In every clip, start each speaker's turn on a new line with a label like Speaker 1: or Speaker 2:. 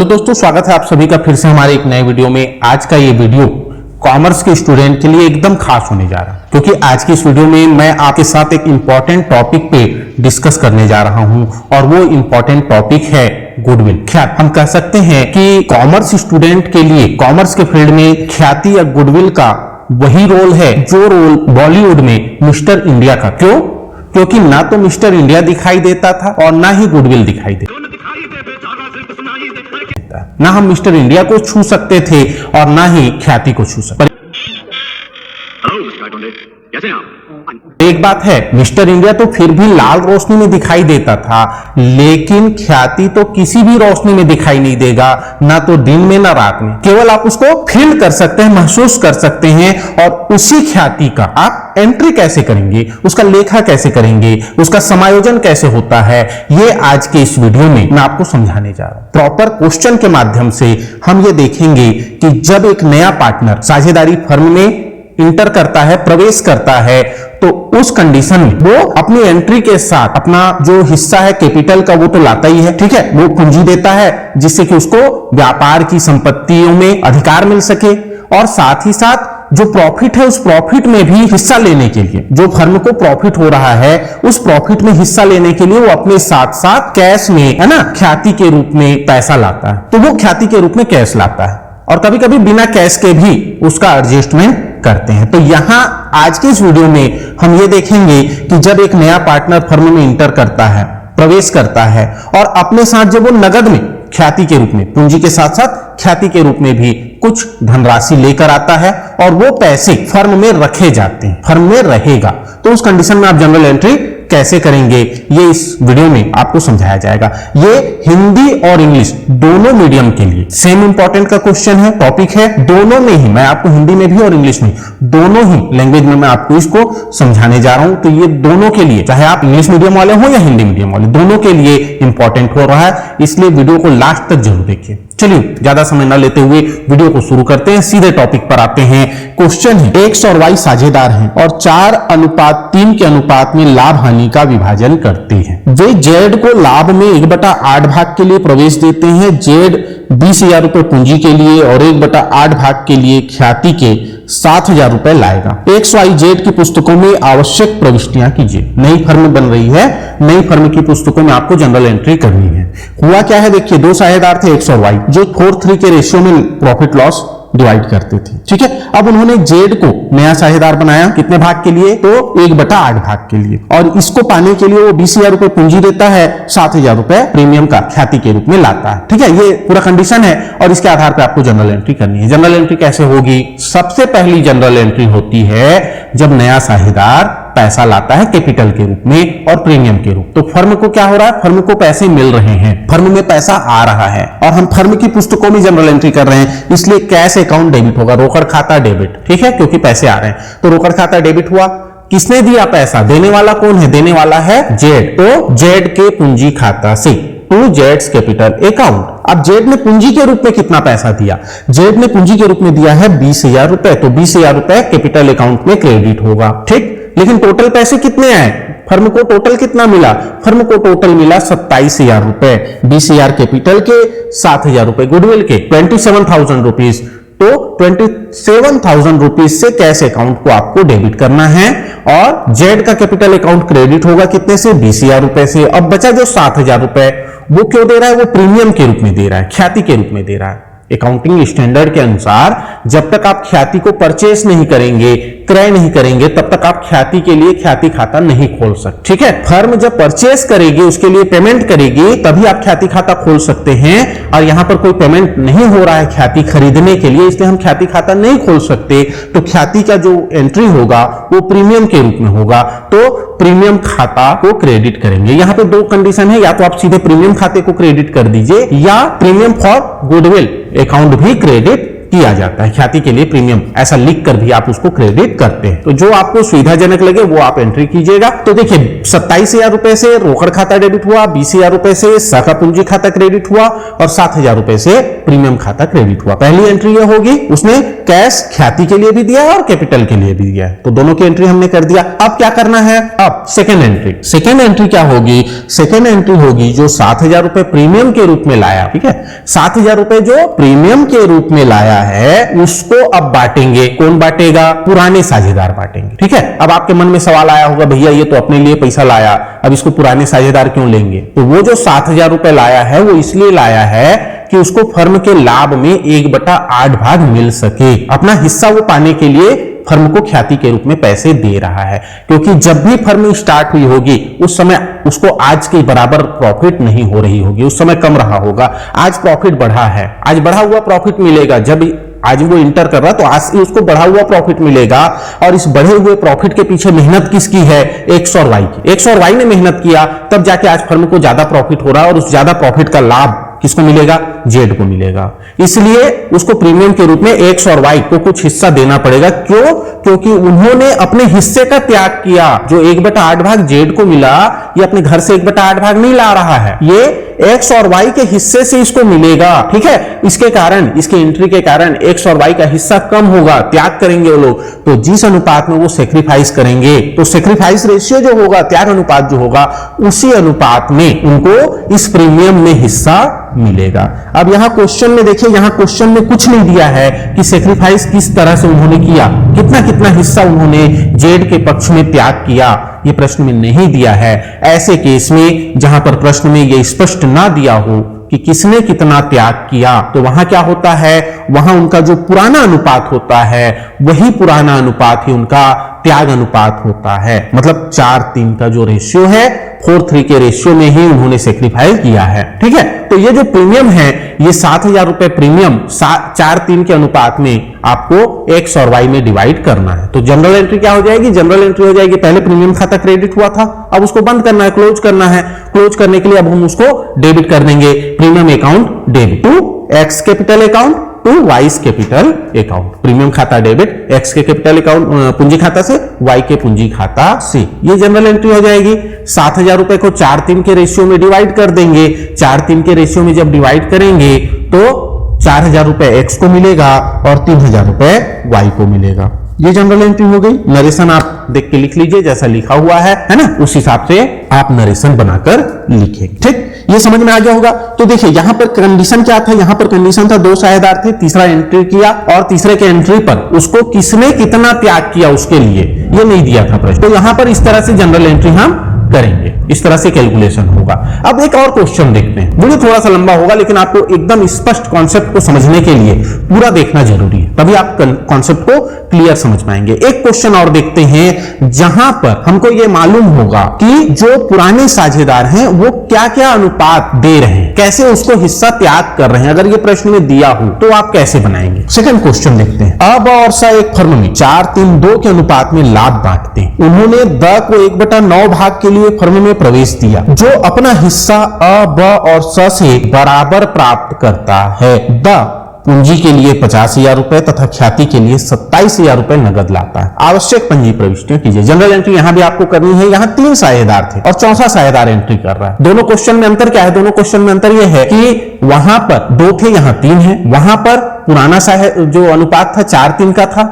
Speaker 1: Hello दोस्तों, स्वागत है आप सभी का फिर से हमारे एक नए वीडियो में। आज का ये वीडियो कॉमर्स के स्टूडेंट के लिए एकदम खास होने जा रहा है, क्योंकि आज की इस वीडियो में मैं आपके साथ एक इंपॉर्टेंट टॉपिक पे डिस्कस करने जा रहा हूं और वो इंपॉर्टेंट टॉपिक है गुडविल। क्या हम कह सकते हैं कि कॉमर्स स्टूडेंट के लिए कॉमर्स के फील्ड में ख्याति या गुडविल का वही रोल है जो रोल बॉलीवुड में मिस्टर इंडिया का। क्यों? क्योंकि ना तो मिस्टर इंडिया दिखाई देता था और ना ही गुडविल दिखाई देता, ना हम मिस्टर इंडिया को छू सकते थे और ना ही ख्याति को छू सकते। एक बात है, मिस्टर इंडिया तो फिर भी लाल रोशनी में दिखाई देता था, लेकिन ख्याति तो किसी भी रोशनी में दिखाई नहीं देगा, ना तो दिन में ना रात में। केवल आप उसको फील कर सकते हैं, महसूस कर सकते हैं। और उसी ख्याति का आप एंट्री कैसे करेंगे, उसका लेखा कैसे करेंगे, उसका समायोजन कैसे होता है, ये आज के इस वीडियो में मैं आपको समझाने जा रहा हूं। प्रॉपर क्वेश्चन के माध्यम से हम ये देखेंगे कि जब एक नया पार्टनर साझेदारी फर्म में इंटर करता है, प्रवेश करता है, तो उस कंडीशन में वो अपनी एंट्री के साथ अपना जो हिस्सा है कैपिटल का वो तो लाता ही है, ठीक है। वो पूंजी देता है जिससे कि उसको व्यापार की संपत्तियों में अधिकार मिल सके, और साथ ही साथ जो प्रॉफिट है उस प्रॉफिट में भी हिस्सा लेने के लिए, जो फर्म को प्रॉफिट हो रहा है उस प्रॉफिट में हिस्सा लेने के लिए वो अपने साथ साथ कैश में, है ना, ख्याति के रूप में पैसा लाता है। तो वो ख्याति के रूप में कैश लाता है और कभी कभी बिना कैश के भी उसका एडजस्टमेंट करते हैं। तो यहां आज के इस वीडियो में हम ये देखेंगे कि जब एक नया पार्टनर फर्म में इंटर करता है, प्रवेश करता है, और अपने साथ जब वो नगद में ख्याति के रूप में, पूंजी के साथ साथ ख्याति के रूप में भी कुछ धनराशि लेकर आता है और वो पैसे फर्म में रखे जाते हैं, फर्म में रहेगा, तो उस कंडीशन में आप जनरल एंट्री कैसे करेंगे ये इस वीडियो में आपको समझाया जाएगा। ये हिंदी और इंग्लिश दोनों मीडियम के लिए सेम इंपॉर्टेंट का क्वेश्चन है, टॉपिक है। दोनों में ही मैं आपको हिंदी में भी और इंग्लिश में, दोनों ही लैंग्वेज में मैं आपको इसको समझाने जा रहा हूं। तो ये दोनों के लिए, चाहे आप इंग्लिश मीडियम वाले हो या हिंदी मीडियम वाले, दोनों के लिए इंपॉर्टेंट हो रहा है, इसलिए वीडियो को लास्ट तक जरूर देखिए। चलिए ज्यादा समय न लेते हुए वीडियो को शुरू करते हैं, सीधे टॉपिक पर आते हैं। क्वेश्चन है, एक्स और वाई साझेदार हैं और 4:3 के अनुपात में लाभ हानि का विभाजन करते हैं। वे जेड को लाभ में 1/8 भाग के लिए प्रवेश देते हैं। जेड 20,000 रुपए पूंजी के लिए और 1/8 भाग के लिए ख्याति के 7,000 रुपए लाएगा। एक्स वाई जेड की पुस्तकों में आवश्यक प्रविष्टियां कीजिए। नई फर्म बन रही है, नई फर्म की पुस्तकों में आपको जनरल एंट्री करनी है। हुआ क्या है, देखिए, दो साझेदार थे एक्स और वाई, जो 4:3 के रेशियो में प्रॉफिट लॉस डिवाइड करते थे, ठीक है। अब उन्होंने जेड को नया साझेदार बनाया, कितने भाग के लिए? तो 1/8 भाग के लिए, और इसको पाने के लिए वो 20,000 रुपए पूंजी देता है, 7,000 रुपए प्रीमियम का ख्याति के रूप में लाता है, ठीक है। ये पूरा कंडीशन है और इसके आधार पर आपको जनरल एंट्री करनी है। जनरल एंट्री कैसे होगी? सबसे पहली जनरल एंट्री होती है जब नया साझेदार पैसा लाता है कैपिटल के रूप में और प्रीमियम के रूप। तो फर्म को क्या हो रहा है? फर्म को पैसे मिल रहे हैं, फर्म में पैसा आ रहा है, और हम फर्म की पुस्तकों में जनरल एंट्री कर रहे हैं, इसलिए कैश अकाउंट डेबिट होगा, रोकड़ खाता डेबिट, ठीक है, क्योंकि पैसे आ रहे हैं। तो रोकड़ खाता डेबिट हुआ। किसने दिया पैसा? देने वाला कौन है? देने वाला है जेड। तो जेड के पूंजी खाता से टू जेड्स कैपिटल अकाउंट। अब जेड ने पूंजी के रूप में कितना पैसा दिया? जेड ने पूंजी के रूप में दिया है 20,000 रुपए, तो 20,000 रुपए कैपिटल अकाउंट में क्रेडिट होगा, ठीक। लेकिन टोटल पैसे कितने आए? फर्म को टोटल कितना मिला? फर्म को टोटल मिला 27,000 रुपए। 20,000 कैपिटल के, 7,000 रुपए गुडविल के, 27,000 रुपीज। तो 27,000 रुपीज से कैश अकाउंट को आपको डेबिट करना है, और जेड का कैपिटल अकाउंट क्रेडिट होगा कितने से? 20,000 रुपए से। अब बचा जो 7,000 रुपए, वो क्यों दे रहा है? वो प्रीमियम के रूप में दे रहा है, ख्याति के रूप में दे रहा है। अकाउंटिंग स्टैंडर्ड के अनुसार जब तक आप ख्याति को परचेस नहीं करेंगे, क्रय नहीं करेंगे, तब तक आप ख्याति के लिए ख्याति खाता नहीं खोल सकते, ठीक है। फर्म जब परचेस करेगी, उसके लिए पेमेंट करेगी, तभी आप ख्याति खाता खोल सकते हैं, और यहां पर कोई पेमेंट नहीं हो रहा है ख्याति खरीदने के लिए, इसलिए हम ख्याति खाता नहीं खोल सकते। तो ख्याति का जो एंट्री होगा वो प्रीमियम के रूप में होगा, तो प्रीमियम खाता को क्रेडिट करेंगे। यहां पे दो कंडीशन है, या तो आप सीधे प्रीमियम खाते को क्रेडिट कर दीजिए, या प्रीमियम फॉर गुडविल अकाउंट भी क्रेडिट किया जाता है। ख्याति के लिए प्रीमियम ऐसा लिख कर भी आप उसको क्रेडिट करते हैं। तो जो आपको सुविधाजनक लगे वो आप एंट्री कीजिएगा। तो देखिए, 27,000 रुपए से रोकड़ खाता डेबिट हुआ, 20,000 रुपए से शाखा पूंजी खाता क्रेडिट हुआ, और 7,000 रुपए से प्रीमियम खाता क्रेडिट हुआ। पहली एंट्री ये होगी, उसने कैश ख्याति के लिए भी दिया है और कैपिटल के लिए भी दिया है, तो दोनों की एंट्री हमने कर दिया। अब क्या करना है, अब सेकेंड एंट्री। सेकेंड एंट्री क्या होगी, सेकेंड एंट्री होगी जो 7,000 रुपए प्रीमियम के रूप में लाया, ठीक है, 7,000 रुपए जो प्रीमियम के रूप में लाया है उसको अब बांटेंगे। कौन बांटेगा, पुराने साझेदार बांटेंगे, ठीक है। अब आपके मन में सवाल आया होगा, भैया ये तो अपने लिए पैसा लाया, अब इसको पुराने साझेदार क्यों लेंगे? तो वो जो 7,000 रुपए लाया है वो इसलिए लाया है कि उसको फर्म के लाभ में 1/8 भाग मिल सके। अपना हिस्सा वो पाने के लिए फर्म को ख्याति के रूप में पैसे दे रहा है, क्योंकि जब भी फर्म स्टार्ट हुई होगी उस समय उसको आज के बराबर प्रॉफिट नहीं हो रही होगी, उस समय कम रहा होगा। आज प्रॉफिट बढ़ा है, आज बढ़ा हुआ प्रॉफिट मिलेगा। जब आज वो इंटर कर रहा तो आज से उसको बढ़ा हुआ प्रॉफिट मिलेगा, और इस बढ़े हुए प्रॉफिट के पीछे मेहनत किसकी है, एक्स और वाई की। एक्स और वाई ने मेहनत किया, तब जाके आज फर्म को ज्यादा प्रॉफिट हो रहा है, और उस ज्यादा प्रॉफिट का लाभ किसको मिलेगा, जेड को मिलेगा। इसलिए उसको प्रीमियम के रूप में एक्स और वाई को कुछ हिस्सा देना पड़ेगा। क्यों, क्योंकि उन्होंने अपने हिस्से का त्याग किया। जो 1/8 भाग जेड को मिला, ये अपने घर से 1/8 भाग नहीं ला रहा है, ये एक्स और वाई के हिस्से से इसको मिलेगा, ठीक है। इसके कारण, इसके एंट्री के कारण एक्स और वाई का हिस्सा कम होगा, त्याग करेंगे वो लोग। तो जिस अनुपात में वो सेक्रीफाइस करेंगे, तो सेक्रीफाइस रेशियो जो होगा, त्याग अनुपात जो होगा, उसी अनुपात में उनको इस प्रीमियम में हिस्सा मिलेगा। अब यहां क्वेश्चन में देखिए, यहां क्वेश्चन में कुछ नहीं दिया है कि सेक्रीफाइस किस तरह से उन्होंने किया, कितना कितना हिस्सा उन्होंने जेड के पक्ष में त्याग किया, ये प्रश्न में नहीं दिया है। ऐसे केस में जहां पर प्रश्न में ये स्पष्ट ना दिया हो कि किसने कितना त्याग किया, तो वहां क्या होता है, वहां उनका जो पुराना अनुपात होता है वही पुराना अनुपात ही उनका त्याग अनुपात होता है। मतलब 4:3 का जो रेशियो है, 4:3 के रेशियो में ही उन्होंने सेक्रीफाइस किया है, ठीक है। तो ये जो प्रीमियम है, ये 7,000 रुपए प्रीमियम 4:3 के अनुपात में आपको एक्स और वाई में डिवाइड करना है। तो जनरल एंट्री क्या हो जाएगी, जनरल एंट्री हो जाएगी, पहले प्रीमियम खाता क्रेडिट हुआ था, अब उसको बंद करना है, क्लोज करना है। क्लोज करने के लिए अब हम उसको डेबिट कर देंगे, premium account debit to X capital account to Y's capital account. Premium खाता डेबिट एक्स के कैपिटल अकाउंट पूंजी खाता से, वाई के पूंजी खाता से। ये जनरल एंट्री हो जाएगी। 7,000 रुपए को 4:3 के रेशियो में डिवाइड कर देंगे। 4:3 के रेशियो में जब डिवाइड करेंगे तो 4,000 रुपए एक्स को मिलेगा और 3,000 रुपए वाई को मिलेगा। ये जनरल एंट्री हो गई। नरेशन आप देख के लिख लीजिए, जैसा लिखा हुआ है ना, उस हिसाब से आप नरेशन बनाकर लिखेंगे, ठीक। ये समझ में आ गया होगा। तो देखिए यहां पर कंडीशन क्या था, यहां पर कंडीशन था 2 साझेदार थे, तीसरा एंट्री किया और तीसरे के एंट्री पर उसको किसने कितना त्याग किया उसके लिए ये नहीं दिया था प्रश्न। तो यहां पर इस तरह से जनरल एंट्री हम करेंगे, इस तरह से कैलकुलेशन होगा। अब एक और क्वेश्चन देखते हैं, वीडियो थोड़ा सा लंबा होगा लेकिन आपको एकदम स्पष्ट कॉन्सेप्ट को समझने के लिए पूरा देखना जरूरी है, तभी आप कॉन्सेप्ट को क्लियर समझ पाएंगे। एक क्वेश्चन और देखते हैं जहां पर हमको यह मालूम होगा कि जो पुराने साझेदार हैं वो क्या क्या अनुपात दे रहे हैं, कैसे उसको हिस्सा त्याग कर रहे हैं। अगर ये प्रश्न में दिया हो तो आप कैसे बनाएंगे। सेकंड क्वेश्चन देखते हैं। अब और सा एक फर्म में 4:3:2 के अनुपात में लाभ बांटते हैं। उन्होंने द को 1/9 भाग के लिए फर्म में प्रवेश दिया, जो अपना हिस्सा अ, ब और स से बराबर प्राप्त करता है। द पूंजी के लिए 50,000 रुपए तथा ख्याति के लिए 27,000 रुपए नगद लाता है। आवश्यक पंजी प्रविष्टियां कीजिए। जनरल एंट्री यहां भी आपको करनी है। यहां 3 साझेदार थे और चौथा साझेदार एंट्री कर रहा है। दोनों क्वेश्चन में अंतर क्या है, दोनों क्वेश्चन में अंतर यह है कि वहां पर 2 थे, यहां 3 है। वहां पर पुराना जो अनुपात था 4:3 का था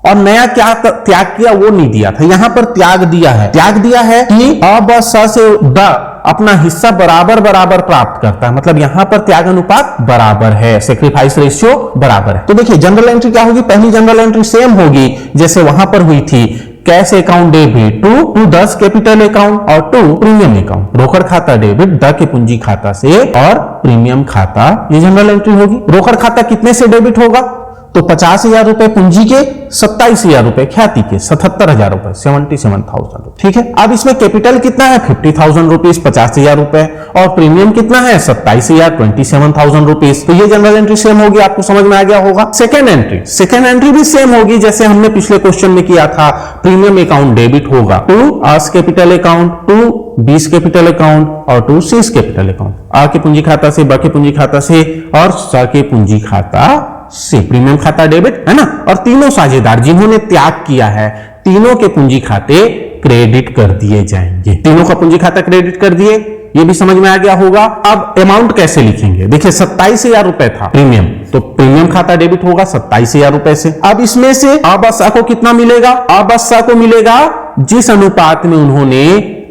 Speaker 1: और नया क्या त्याग किया वो नहीं दिया था, यहां पर त्याग दिया है। त्याग दिया है कि अ, ब, स से द अपना हिस्सा बराबर बराबर प्राप्त करता है, मतलब यहां पर त्याग अनुपात बराबर है, सेक्रीफाइस रेशियो बराबर है। तो देखिए जनरल एंट्री क्या होगी, पहली जनरल एंट्री सेम होगी जैसे वहां पर हुई थी, cash account debit to 10 capital account और टू प्रीमियम अकाउंट। रोकड़ खाता डेबिट द के पूंजी खाता से और प्रीमियम खाता, ये जनरल एंट्री होगी। रोकड़ खाता कितने से डेबिट होगा, तो 50,000 रुपए पूंजी के, 27,000 रुपए ख्याति के, 77,000 रुपए, 77,000। ठीक है। अब इसमें कैपिटल कितना है 50,000 रुपीज, 50,000 रुपए, और प्रीमियम कितना है 27,000, 27,000 रुपीज। तो ये जनरल एंट्री सेम होगी, आपको समझ में आ गया होगा। सेकेंड एंट्री भी सेम होगी जैसे हमने पिछले क्वेश्चन में किया था। प्रीमियम अकाउंट डेबिट होगा to A's capital account, to B's capital account और टू सीस कैपिटल अकाउंट। आ के पूंजी खाता से, ब के पूंजी खाता से और स के पूंजी खाता से। प्रीमियम खाता डेबिट है ना, और तीनों साझेदार जिन्होंने त्याग किया है तीनों के पूंजी खाते क्रेडिट कर दिए जाएंगे। तीनों का पूंजी खाता क्रेडिट कर दिए, ये भी समझ में आ गया होगा। अब अमाउंट कैसे लिखेंगे? देखिए 27,000 रुपए था प्रीमियम, तो प्रीमियम खाता डेबिट होगा 27,000 रुपए से। अब इसमें से अबस्सा को कितना मिलेगा? अबस्सा को मिलेगा जिस अनुपात में उन्होंने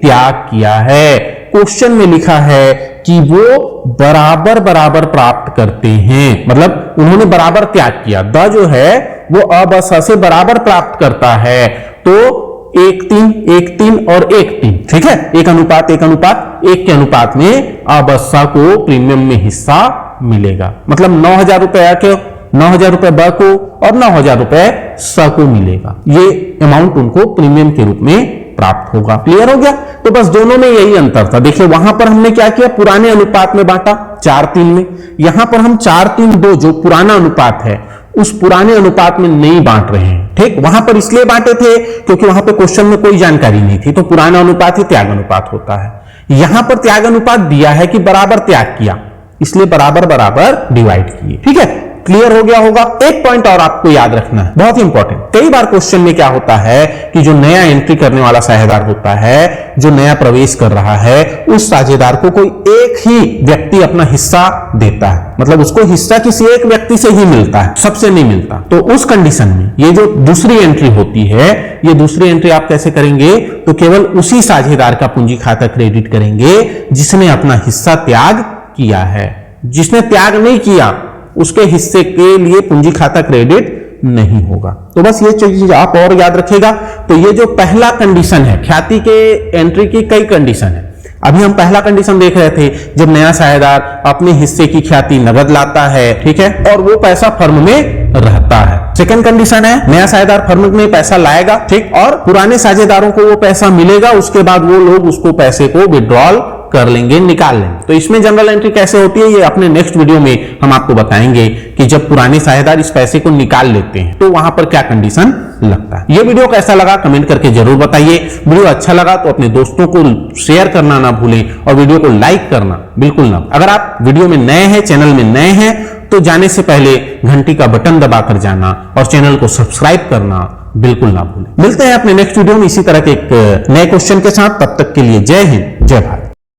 Speaker 1: त्याग किया है। क्वेश्चन में लिखा है कि वो बराबर बराबर प्राप्त करते हैं, मतलब उन्होंने बराबर त्याग किया। द जो है वो अबस्सा से बराबर प्राप्त करता है, तो 1:3, 1:3 और 1:3, ठीक है, एक अनुपात एक के अनुपात में अबस्सा को प्रीमियम में हिस्सा मिलेगा। मतलब 9,000 रुपए के 9,000 रुपए ब को और 9,000 रुपए स को मिलेगा। ये अमाउंट उनको प्रीमियम के रूप में प्राप्त होगा। क्लियर हो गया? तो बस दोनों में यही अंतर था। देखिए वहां पर हमने क्या किया, पुराने अनुपात में बांटा 4:3 में, यहां पर हम 4:3:2 जो पुराना अनुपात है उस पुराने अनुपात में नहीं बांट रहे हैं। ठीक, वहां पर इसलिए बांटे थे क्योंकि वहां पर क्वेश्चन में कोई जानकारी नहीं थी, तो पुराना अनुपात ही त्याग अनुपात होता है। यहां पर त्याग अनुपात दिया है कि बराबर त्याग किया, इसलिए बराबर बराबर डिवाइड किए। ठीक है, क्लियर हो गया होगा। एक पॉइंट और आपको याद रखना है, बहुत इंपॉर्टेंट। कई बार क्वेश्चन में क्या होता है कि जो नया एंट्री करने वाला साझेदार होता है, जो नया प्रवेश कर रहा है, उस साझेदार को कोई एक ही व्यक्ति अपना हिस्सा देता है, मतलब उसको हिस्सा किसी एक व्यक्ति से ही मिलता है, सबसे नहीं मिलता। तो उस कंडीशन में ये जो दूसरी एंट्री होती है, ये दूसरी एंट्री आप कैसे करेंगे? तो केवल उसी साझेदार का पूंजी खाता क्रेडिट करेंगे जिसने अपना हिस्सा त्याग किया है। जिसने त्याग नहीं किया उसके हिस्से के लिए पूंजी खाता क्रेडिट नहीं होगा। तो बस ये चीज आप और याद रखिएगा। तो ये जो पहला कंडीशन है, ख्याति के एंट्री की कई कंडीशन है। अभी हम पहला कंडीशन देख रहे थे, जब नया साझेदार अपने हिस्से की ख्याति नगद लाता है, ठीक है, और वो पैसा फर्म में रहता है। सेकंड कंडीशन है, नया साझेदार फर्म में पैसा लाएगा, ठीक, और पुराने साझेदारों को वो पैसा मिलेगा, उसके बाद वो लोग उसको पैसे को विड्रॉल कर लेंगे, निकाल लेंगे। तो इसमें जनरल एंट्री कैसे होती है, ये अपने नेक्स्ट वीडियो में हम आपको बताएंगे कि जब पुराने साझेदार इस पैसे को निकाल लेते हैं तो वहां पर क्या कंडीशन लगता है। ये वीडियो कैसा लगा कमेंट करके जरूर बताइए। वीडियो अच्छा लगा तो अपने दोस्तों को शेयर करना ना भूलें और वीडियो को लाइक करना बिल्कुल ना। अगर आप वीडियो में नए हैं, चैनल में नए हैं, तो जाने से पहले घंटी का बटन दबाकर जाना और चैनल को सब्सक्राइब करना बिल्कुल ना भूलें। मिलते हैं अपने नेक्स्ट वीडियो में इसी तरह के एक नए क्वेश्चन के साथ। तब तक के लिए जय हिंद, जय भारत।